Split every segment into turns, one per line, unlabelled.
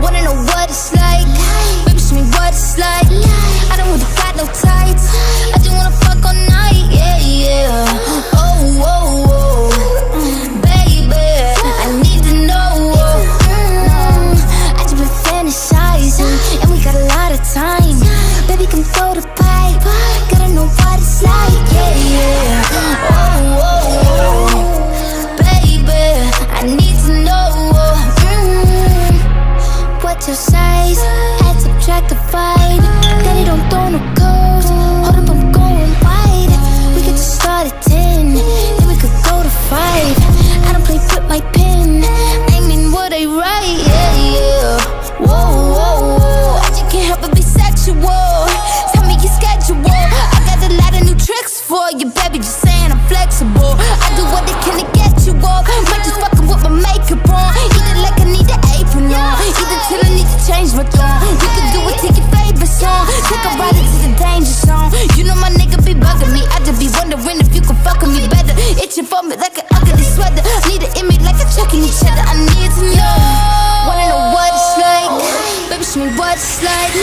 Wanna know what it's like? Baby, show me what it's like. I don't really got no tights. I just wanna fuck all night, yeah, yeah. Oh, oh, oh, baby, I need to know. I just been fantasizing, and we got a lot of time. Baby, come throw the pipe. Gotta know what it's like, yeah, yeah. Oh, oh, oh, baby, I need to know. What's your size? Add, subtract, divide. Daddy don't throw no codes. Hold up, I'm going wide. We could just start at 10, then we could go to 5. I don't play with my pen. I mean what I write, yeah, yeah. Whoa, whoa, whoa, I just can't help but be sexual. Tell me your schedule. I got a lot of new tricks for you, baby, just saying I'm flexible. I do what I can to get you off. Might just fucking with my makeup on. Eat it like I need an apron on. Eat it till I need to change my tone. We can do it, take your favorite song. Take a ride into the danger zone. You know my nigga be bugging me. I just be wondering if you can fuck with me better. Itching for me like an ugly sweater. Need it in me like a checking each other. I need to know. Wanna know what it's like? Baby, show me what it's like.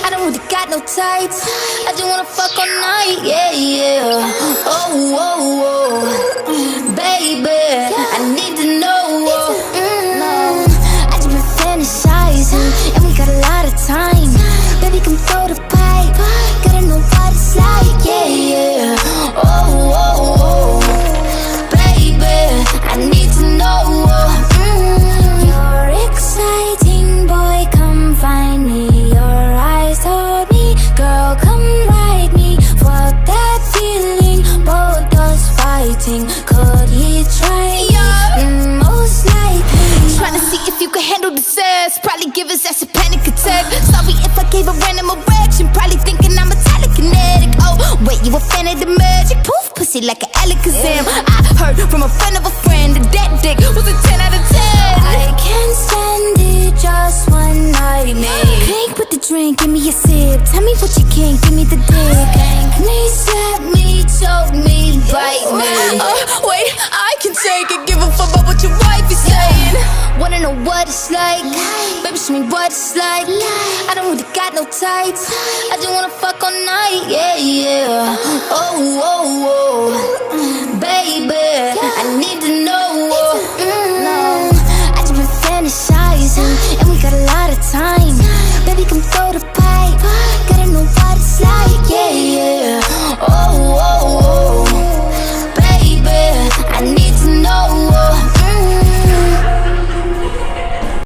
I don't really got no tights. I just wanna fuck all night, yeah, yeah. Oh, oh, oh, baby, I need to know. I just been fantasizing, and we got a lot of time. Baby, come throw the pipe. Gotta know what it's like, yeah, yeah. Oh, oh, oh, baby, I need to know. You're exciting, boy, come find me. Your eyes told me, girl, come ride me. Fuck that feeling, both us fighting. Could he try me? Most likely. Trying to see if you can handle the sex. Probably give his ass a panic attack. Sorry if I gave a random erection. Probably thinking I'm a telekinetic. Oh, wait, you a fan of the magic? Poof, pussy like an Alakazam. I heard from a friend of a friend that that dick was a 10 out of 10. I can't stand it, just one night, man. Crank with the drink, give me a sip. Tell me what you can, give me the dick. Spank me, slap me, choke me, bite me. Wait, I can take it, give a fuck about what your wife is saying. Wanna know what it's like? Baby, show me what it's like. I don't really got no tights. I just wanna fuck all night, yeah, yeah. Oh, oh, oh, baby, I need to know.